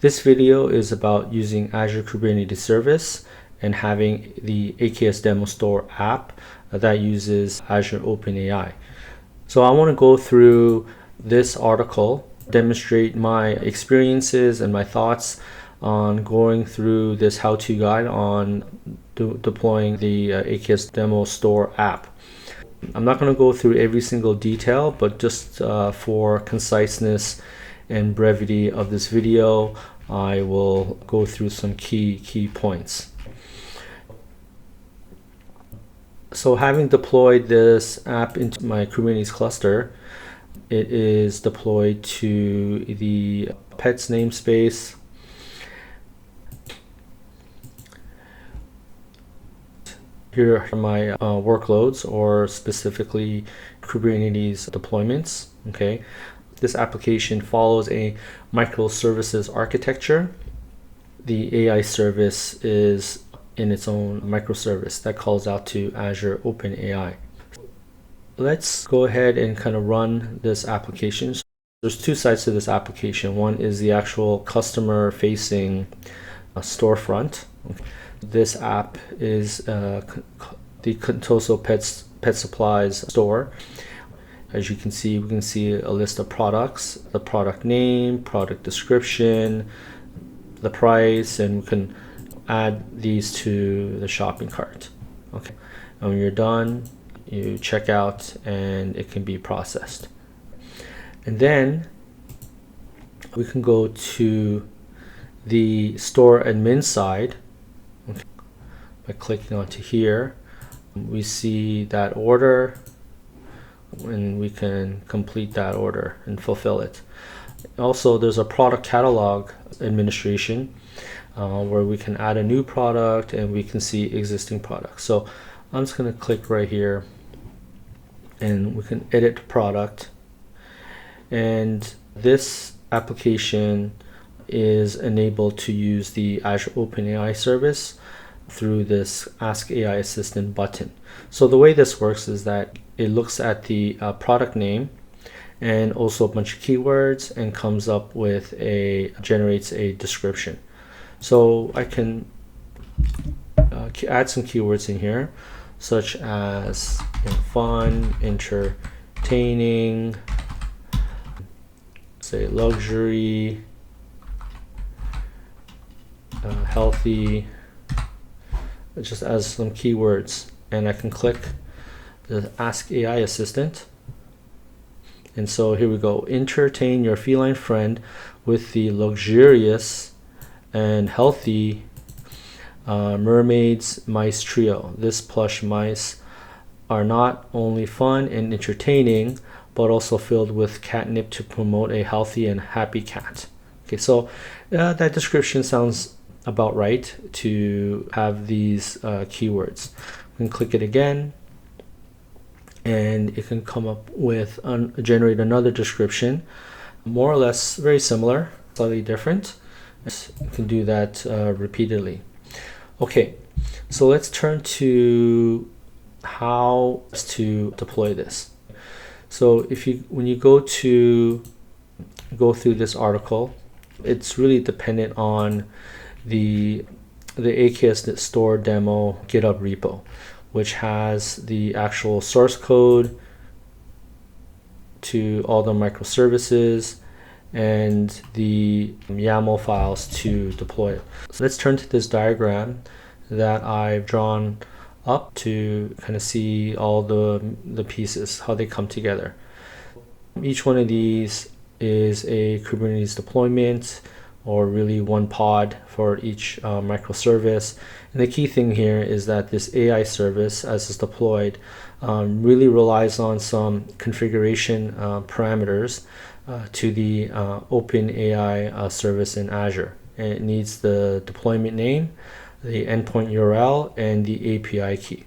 This video is about using Azure Kubernetes Service and having the AKS Demo Store App that uses Azure OpenAI. So I want to go through this article, demonstrate my experiences and my thoughts on going through this how-to guide on deploying the AKS Demo Store App. I'm not going to go through every single detail, but just for conciseness and brevity of this video, I will go through some key points. So having deployed this app into my Kubernetes cluster, it is deployed to the pets namespace. Here are my workloads, or specifically Kubernetes deployments. Okay. This application follows a microservices architecture. The AI service is in its own microservice that calls out to Azure OpenAI. Let's go ahead and kind of run this application. So there's two sides to this application. One is the actual customer-facing storefront. This app is the Contoso Pet Supplies store. As you can see, we can see a list of products, the product name, product description, the price, and we can add these to the shopping cart. Okay, and when you're done, you check out and it can be processed. And then we can go to the store admin side. Okay. By clicking onto here, we see that order, and we can complete that order and fulfill it. Also, there's a product catalog administration where we can add a new product and we can see existing products. So I'm just going to click right here and we can edit product. And this application is enabled to use the Azure OpenAI service through this Ask AI Assistant button. So the way this works is that it looks at the product name and also a bunch of keywords and comes up with generates a description. So I can add some keywords in here, such as fun, entertaining, say luxury, healthy, just as some keywords, and I can click the Ask AI Assistant. And so here we go. Entertain your feline friend with the luxurious and healthy mermaids mice trio. This plush mice are not only fun and entertaining, but also filled with catnip to promote a healthy and happy cat. Okay, so that description sounds about right to have these keywords. We can click it again, and it can come up with generate another description, more or less very similar, slightly different. You can do that repeatedly. Okay, so let's turn to how to deploy this. So when you go through this article, it's really dependent on the AKS Store Demo GitHub repo, which has the actual source code to all the microservices and the YAML files to deploy it. So let's turn to this diagram that I've drawn up to kind of see all the pieces, how they come together. Each one of these is a Kubernetes deployment, or really one pod for each microservice. And the key thing here is that this AI service, as it's deployed, really relies on some configuration parameters to the OpenAI service in Azure. And it needs the deployment name, the endpoint URL, and the API key.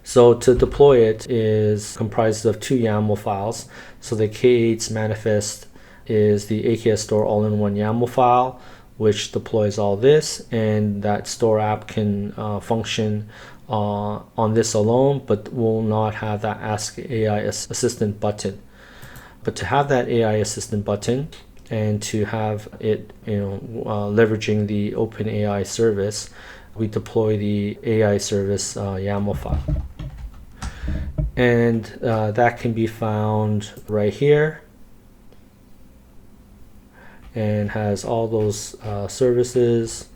So to deploy it is comprised of two YAML files. So the K8's manifest is the AKS Store all-in-one YAML file, which deploys all this, and that store app can function on this alone, but will not have that Ask AI Assistant button. But to have that AI Assistant button, and to have it, leveraging the OpenAI service, we deploy the AI service YAML file. And that can be found right here, and has all those services.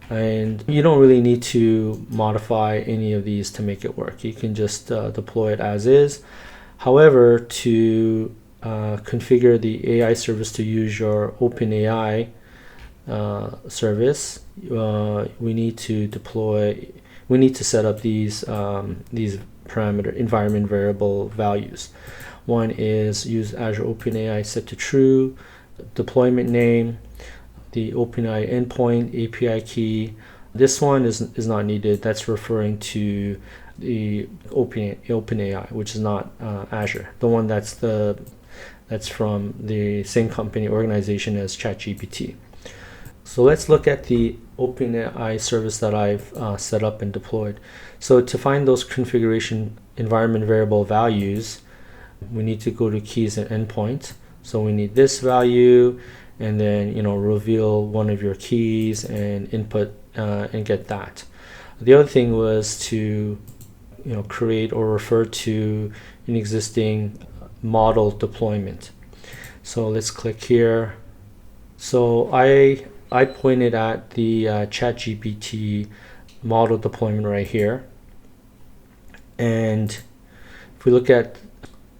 And you don't really need to modify any of these to make it work. You can just deploy it as is. However, to configure the AI service to use your OpenAI service, we need to set up these parameter environment variable values. One is use Azure OpenAI set to true, deployment name, the OpenAI endpoint, API key. This one is not needed. That's referring to the OpenAI, which is not Azure. The one that's from the same company organization as ChatGPT. So let's look at the OpenAI service that I've set up and deployed. So to find those configuration environment variable values, we need to go to keys and endpoint. So we need this value, and then reveal one of your keys and input and get that. The other thing was to create or refer to an existing model deployment. So let's click here. So I pointed at the ChatGPT model deployment right here, and if we look at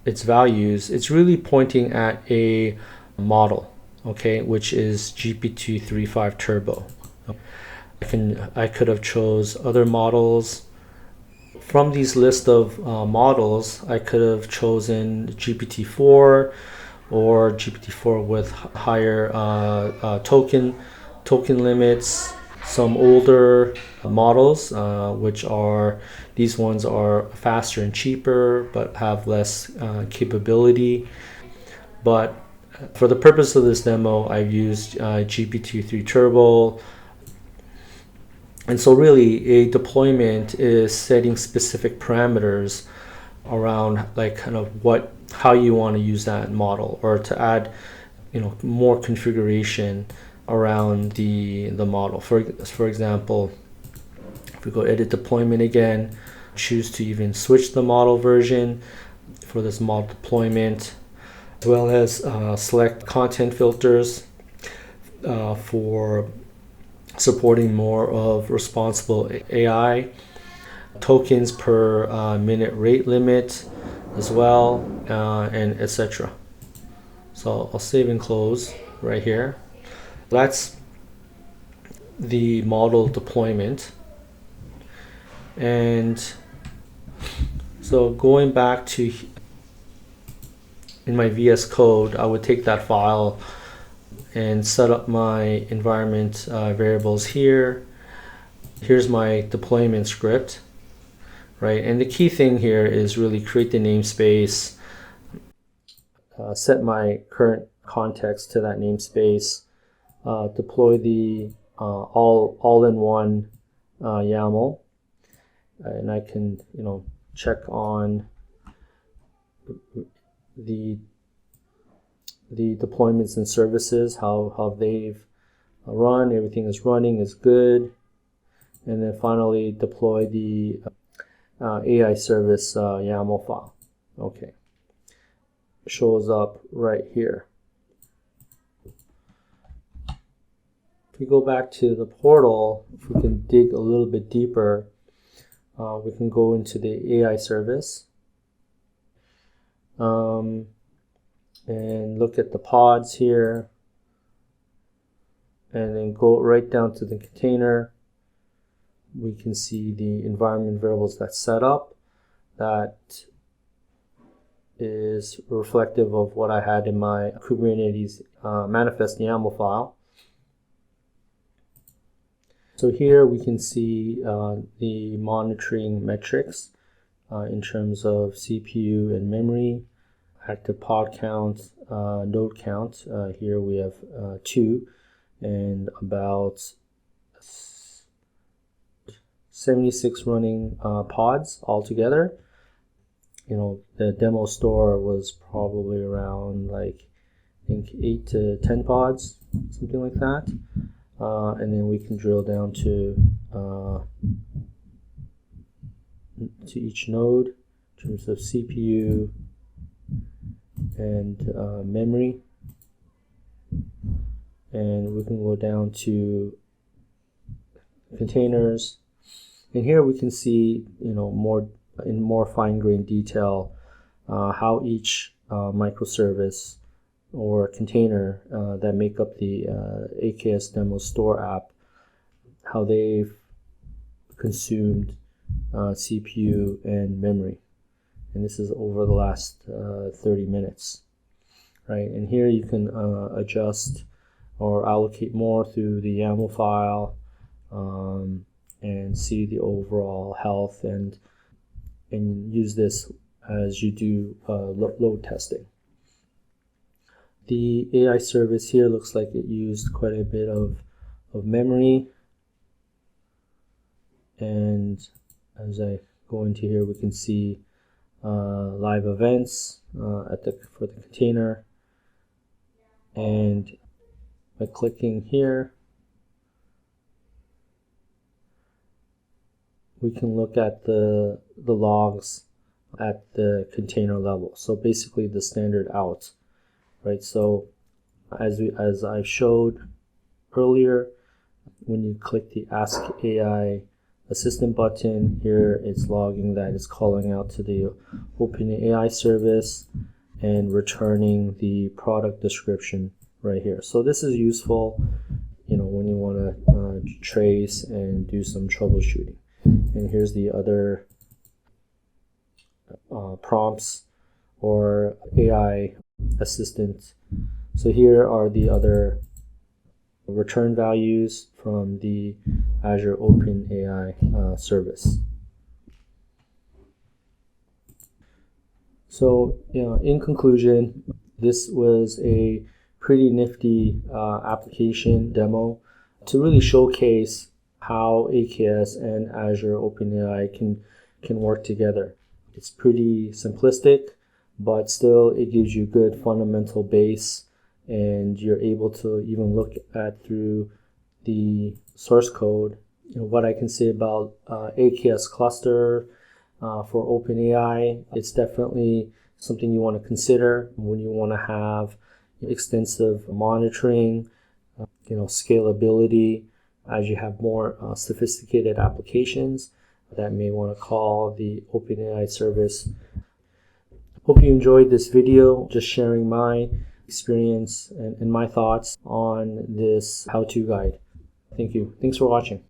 its values, it's really pointing at a model, okay, which is GPT-3.5 Turbo. I could have chose other models. From these list of models, I could have chosen GPT-4 or GPT-4 with higher token limits. Some older models, these ones are faster and cheaper but have less capability. But for the purpose of this demo, I've used GPT-3 Turbo. And so really a deployment is setting specific parameters around how you want to use that model, or to add more configuration around the model. For example, if we go edit deployment again, choose to even switch the model version for this model deployment, as well as select content filters for supporting more of responsible AI, tokens per minute rate limit as well, and etc. So I'll save and close right here. That's the model deployment. And so going back to in my VS Code, I would take that file and set up my environment variables here. Here's my deployment script, right? And the key thing here is really create the namespace, set my current context to that namespace, deploy the all-in-one YAML, and I can check on the deployments and services, how they've run. Everything is running, is good. And then finally deploy the AI service YAML file. Okay, shows up right here. If we go back to the portal, if we can dig a little bit deeper, we can go into the AI service and look at the pods here, and then go right down to the container. We can see the environment variables that's set up. That is reflective of what I had in my Kubernetes manifest YAML file. So here we can see the monitoring metrics in terms of CPU and memory, active pod count, node count. Here we have 2 and about 76 running pods altogether. The demo store was probably around like think 8 to 10 pods, something like that. And then we can drill down to each node in terms of CPU and memory. And we can go down to containers, and here we can see, more fine-grained detail how each microservice or container that make up the AKS Demo Store App, how they've consumed CPU and memory. And this is over the last 30 minutes, right? And here you can adjust or allocate more through the YAML file and see the overall health and use this as you do load testing. The AI service here looks like it used quite a bit of memory, and as I go into here we can see live events for the container, and by clicking here we can look at the logs at the container level. So basically the standard out, right? So as I showed earlier, when you click the Ask AI Assistant button, here it's logging that it's calling out to the OpenAI service and returning the product description right here. So this is useful, when you want to trace and do some troubleshooting. And here's the other prompts or AI assistant. So here are the other return values from the Azure OpenAI service. So, in conclusion, this was a pretty nifty application demo to really showcase how AKS and Azure OpenAI can work together. It's pretty simplistic, but still it gives you good fundamental base, and you're able to even look at through the source code. What I can say about AKS cluster for OpenAI, it's definitely something you want to consider when you want to have extensive monitoring, scalability, as you have more sophisticated applications that may want to call the OpenAI service. Hope you enjoyed this video, just sharing my experience and my thoughts on this how-to guide. Thank you. Thanks for watching.